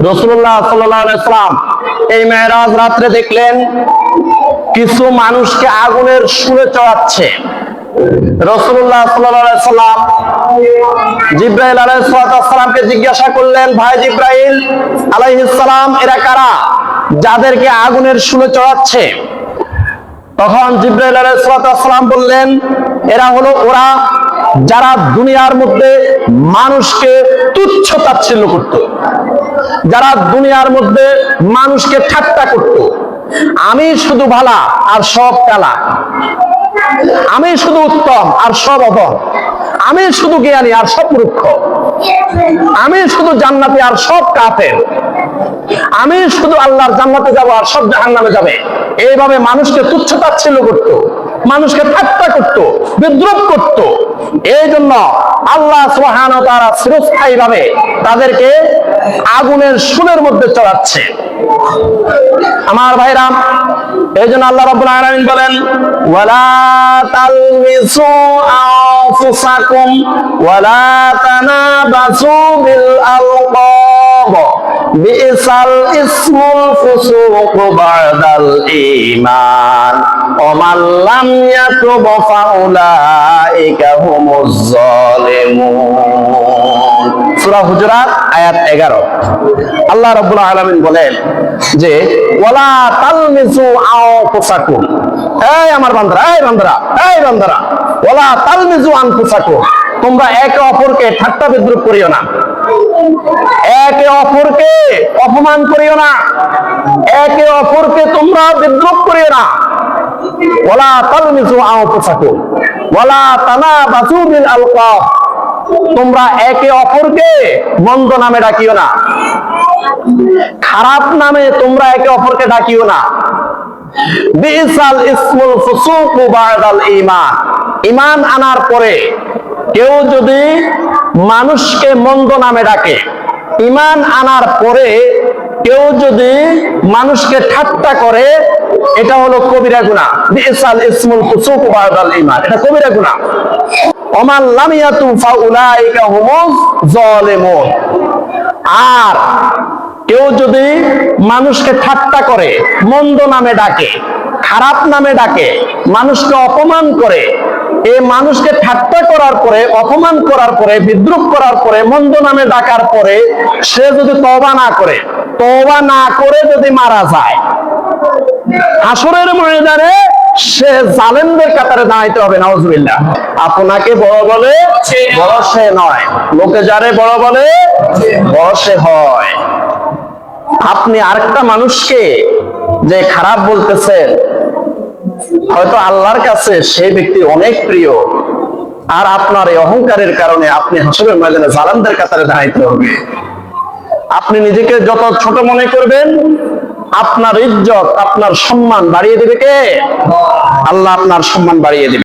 রাসূলুল্লাহ সাল্লাল্লাহু আলাইহি ওয়াসাল্লাম এই মেরাজ রাতে দেখলেন কিছু মানুষকে আগুনের শুলে চড়াচ্ছে। রাসূলুল্লাহ সাল্লাল্লাহু আলাইহি ওয়াসাল্লাম জিবরাইল আলাইহিস সালামকে জিজ্ঞাসা করলেন, ভাই জিবরাইল আলাইহিস সালাম, এরা কারা যাদেরকে আগুনের শুলে চড়াচ্ছে? তখন জিবরাইল আলাইহিস সালাম বললেন, এরা হলো ওরা যারা দুনিয়ার মধ্যে মানুষকে তুচ্ছ তাচ্ছিল্য করত, যারা দুনিয়ার মধ্যে মানুষকে ঠাট্টা করত। আমি শুধু ভালা আর সব কালা, আমি শুধু উত্তম আর সব অধম, আমি শুধু জ্ঞানী আর সব মূর্খ, আমি শুধু জান্নাতি আর সব কাফের, আমি শুধু আল্লাহর জান্নাতে যাব আর সব জাহান্নামে যাবে। এইভাবে মানুষকে তুচ্ছ তাচ্ছিল্য করত, মানুষকে ঠাট্টা করত, বিদ্রুপ করত। এই জন্য আল্লাহ সুবহানাহু ওয়া তাআলা চিরস্থায়ীভাবে তাদেরকে আগুনের শুলের মধ্যে চড়াচ্ছে। আমার ভাইরা, এই জন্য আল্লাহ রাব্বুল আলামিন বলেন, ওয়ালা তালমিসু আনফুসাকুম ওয়ালা তানাবাসু বিল আলকাব বিসাল ইসমুল ফুসুক বাদাল ঈমান ওয়া মান লাম ইয়াতুব ফাউলাইকা হুমুজ জালিমুন। সূরা হুজুরাত আয়াত 11। আল্লাহ রাব্বুল আলামিন বলেন যে ওয়ালা তালমিসু আনফুসাকুম, এই আমার বান্দারা, এই বান্দারা, এই বান্দারা, ওয়ালা তালমিসু আনফুসাকুম, তোমরা একে অপরকে ঠাট্টা বিদ্রুপ করিও না, একে অপরকে অপমান করিও না, একে অপরকে তোমরা বিদ্রুপ করিও না। ওয়ালা তালমিসু আনফুসাকুম ওয়ালা তানাবাসু বিল আলকাব, তোমরা একে অপরকে মন্দ নামে ডাকিও না, খারাপ নামে তোমরা একে অপরকে ডাকিও না। বিসাল ইসমুল ফুসুক বাদাল ঈমান, ঈমান আনার পরে কেউ যদি মানুষকে মন্দ নামে ডাকে, ঈমান আনার পরে কেউ যদি মানুষকে ঠাট্টা করে, এটা হলো কবিরা গুনাহ। বিসাল ইসমুল ফুসুক বাদাল ঈমান, এটা কবিরা গুনাহ। ওমান লাম ইয়াতু ফাউলাইকা হুমুজ জালিমুন। আর কেউ যদি মানুষকে ঠাট্টা করে, মন্দ নামে ডাকে, খারাপ নামে ডাকে, মানুষকে অপমান করে, এই মানুষকে ঠাট্টা করার পরে, অপমান করার পরে, বিদ্রুপ করার পরে, মন্দ নামে ডাকার পরে সে যদি তওবা না করে, তওবা না করে যদি মারা যায়, হাসরের ময়দানে সে জালেমদের কাতারে দাঁড়াইতে হবে। নাউজুবিল্লাহ। আপনাকে বড় বলে বড় সে নয়, লোকে যারে বড় বলে বড় সে হয়। আপনি আরেকটা মানুষকে যে খারাপ বলতেছেন, হয়তো আল্লাহর কাছে সেই ব্যক্তি অনেক প্রিয়, আর আপনার এই অহংকারের কারণে আপনি হাসরের ময়দানে জালেমদের কাতারে দাঁড়াইতে হবে। আপনি নিজেকে যত ছোট মনে করবেন, আপনার ইজ্জত, আপনার সম্মান বাড়িয়ে দিবে কে? আল্লাহ আপনার সম্মান বাড়িয়ে দিবে।